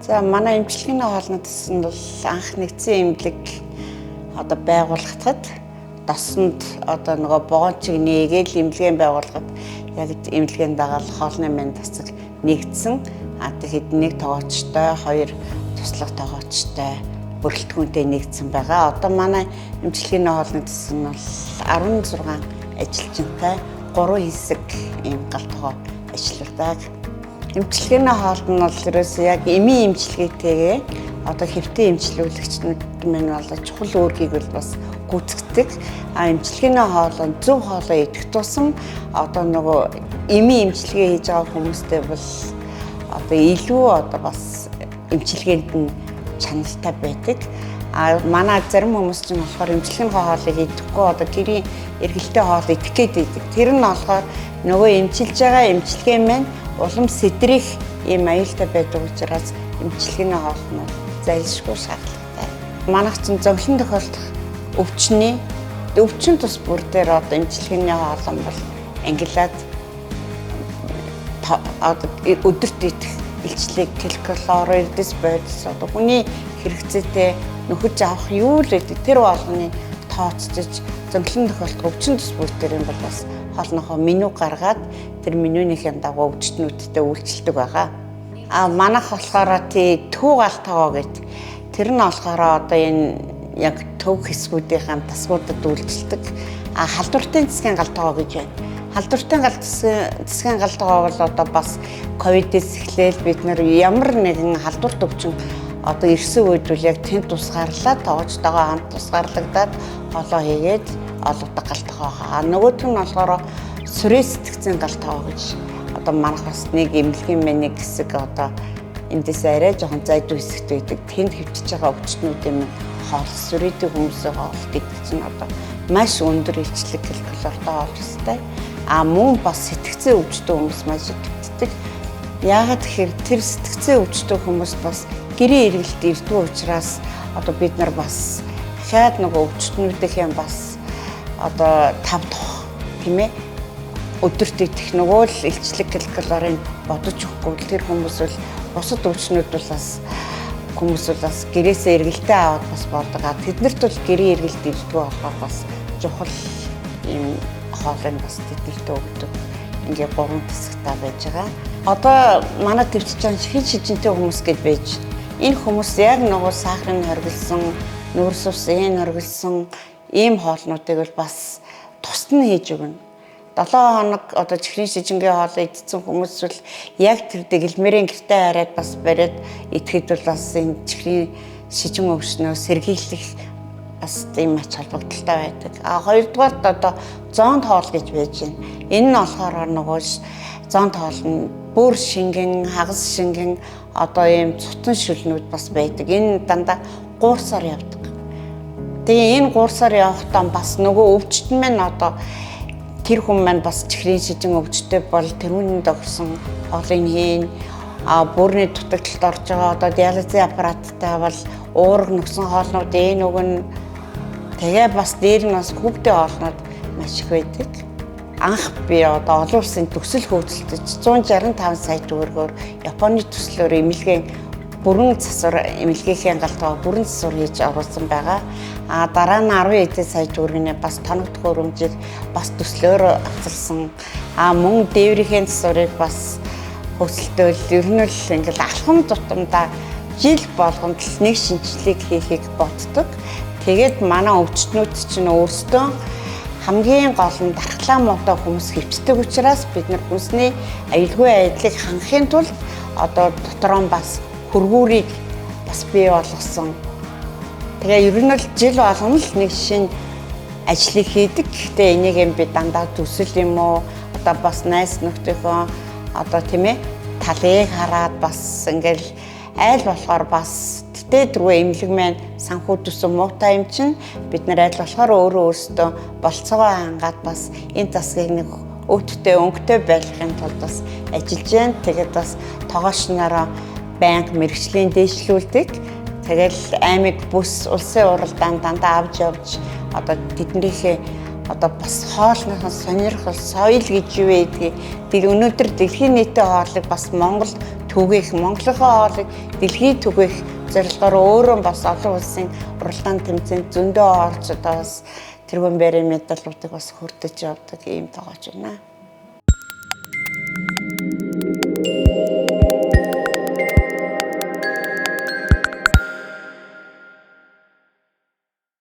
За манай эмчилгээний хоолнодс нь бол анх нэгдсэн эмнэлэг одоо байгуулагдахад досонд одоо нөгөө богончиг нээгээл эмнэлгээ байгуулахад яг эмнэлгээний дагаал хоолны манд тасаг нэгдсэн. Тэгэхээр нэг тоогоочтой, хоёр туслах тоогоочтой бүрэлдэхүүнтэй нэгдсэн байгаа. Одоо манай эмчилгээний хоолнодс нь бол 16 ажилчинтай 3 хэсэг ийм галтгоо ажилладаг. Эмчилгээний хоолд нь бол ерөөсөө яг эмийн эмчилгээтэйгээ одоо хэвтэ эмчилүүлэгчнүүд мань бол чухал үүргийг бол бас гүйцэтгэдэг. Эмчилгээний хоол нь зөв хоолоо идэх тусам одоо нөгөө эмийн эмчилгээ хийж байгаа хүмүүстэй бол одоо илүү одоо бас эмчилгээнд нь чанартай байдаг. Манай зарим хүмүүс чинь болохоор эмчилгээний хоолыг идэхгүй одоо гэрийн эргэлтэй хоол идэх гээд байдаг. Тэр нь болохоор нөгөө эмчилж байгаа эмчилгээ маань улам сэтрэх ийм аюултай байдаг учраас эмчилгээний хоол нь зайлшгүй шаардлагатай. Манайх чинь зовлон тохиолдох өвчин тус бүр дээр одоо эмчилгээний хоол бол ангилаад одоо өдөрт идэх илчлэг калори, эрдэс бодис одоо хүний хэрэгцээтэй нөхөж авах юу л гэдэг тэр болгоны тооцож зовлон тохиолдох өвчин тус бүр дээр юм бол бас хоолнохоо меню гаргаад тэр менюнийхэн дагуу өвчтнүүдтэй үйлчилдэг байгаа. Манайх болохоор төв галтгоо гэдэг. Тэр нь болохоор одоо энэ яг төв хэсгүүдийн тасгуудад үйлчилдэг. Халдвартын засгийн галтгоо гэж байна. Халдвартын засгийн галтгоо бол одоо бас ковидээс эхлээл бид нар ямар нэгэн халдварт өвчин одоо ирсэн үед үл яг тэнд тусгаарлаад тоогчтойгоо хамт тусгаарлагдаад хоолоо хийгээд олгодог галтгоо байгаа. Нөгөөх нь болохоор сүрээ сэтгцэн галтгоо гэж одоо манайх бас нэг эмнэлгийн нэг хэсэг одоо эндээс арай жоохон зайдуу хэсэгт байдаг. Тэнд хөвчж байгаа өвчтнүүдийн хоол сүрээтэй хүмүүсийн хоол гэдэг чинь одоо маш өндөр илчлэг калоритой хоол хэвчтэй. Мөн бас сэтгцэн өвчтөй хүмүүс маш их төвтдөг. Яагаад тэгэхээр тэр сэтгцэн өвчтөй хүмүүс бас гэрийн эргэлт ирдэг учраас одоо бид нар бас дахиад нөгөө өвчтнүүдийн бас одоо 5 дахь тийм ээ өдөрт идэх нөгөө л илчлэг калорийг бодож өгөхгүй тэр хүмүүс бол бусад өвчнүүд бол бас гэрээсээ эргэлтээ аваад бас болдог. Тэднэрт бол гэрийн эргэлт ирдэг болохоор бас чухал ийм хоолыг бас тэднэрт өгдөг. Ингээ 3 хэсэгтэй байж байгаа. Одоо манай төвчж байгаа шин шижинтэй хүмүүс гэж байж энэ хүмүүс яг нөгөө сахарын хоригдсан, нүүрс усын хоригдсан ийм хоолнуудыг бол бас тусад нь хийж өгнө. 7 хоног одоо чихрийн шижингийн хоолоо идсэн хүмүүс бол яг тэр дэглэмэрийн гэртээ хараад бас бариад идэхэд бол бас энэ чихрийн шижин өвчнөө сэргийлэх бас тийм ач холбогдолтой байдаг. Хоёрдугаарт одоо зоонд хоол гэж байж байна. Энэ нь болохоор нөгөө зоонд хоол нь бүр шингэн, хагас шингэн одоо ийм цутан шүлнүүд бас байдаг. Энэ дандаа 3 сар явдаг. Тэгээ энэ 3 сар явахдаа бас нөгөө өвчтөн маань одоо тэр хүн маань бас чихрийн шижин өвчтэй бол тэрүүнд огсон хоолыг хийн. Бүрний дутагдлалд орж байгаа одоо диализын аппараттай бол уурга нөхсөн хоолнууд энэ өгнө. Тэгээ бас дээр нь бас хүүхдийн хоолнууд маш их байдаг. Анх би одоо олон улсын төгсөл хөгжөлтөж 165 сая төгрөгөөр Японы төслөөр эмнэлгийн бүрэн засвар эмнэлгийнхээ галтгоо бүрэн засвар хийж оруулсан байгаа. Дараа нь 10 эдэн сая төгрөгийн бас тоног төхөөрөмжийг бас төслөөр авчирсан. Мөн дээврийн засварыг бас хөгжөлтөөл ер нь л ингээл алхам тутамдаа жил болгонд л нэг шинжилгээг хийхийг боддог. Тэгээд манай өвчтнүүд чинь өөрсдөө хамгийн гол нь дархлаа муутай хүмүүс хэвчдэг учраас бид нар хүнсний аюулгүй байдлыг хангахын тулд одоо дотроо бас хөргүүрийг бас бий болгосон. Тэгээ ер нь л жил болгоно л нэг шинэ ажлыг хийдэг. Гэхдээ энийг би дандаа төсөл юм уу одоо бас найс нөхдийнхөө одоо тийм ээ талыг хараад бас ингээл айл болохоор бас дөрвөө эмнэлэг маань санхүү төсөн муутай юм чинь бид нар айл болохоор өөрөөсөө болцоогоо хангаад бас энэ засгийг нэг өвдөлтөй өнгөтэй байлгахын тулд бас ажиллаж байна. Тэгээд бас тоогоочнороо банк мэргэжлийн дэвшлүүлдэг. Тэгэл аймаг бүс улсын уралдаанд дандаа авч явж одоо тэднийхээ одоо бас хоолныхын сонирхол соёл гэж юу вэ гэдгийг өнөөдөр дэлхийн нийтийн хоолыг бас Монгол түгээх, Монголынхоо хоолыг дэлхийд түгээх зорилгоор өөрөө бас олон улсын уралдаан тэмцээнд зөндөө орж одоо бас тэргуун барийн медалуудыг бас хүртэж явдаг ийм тоогооч байна.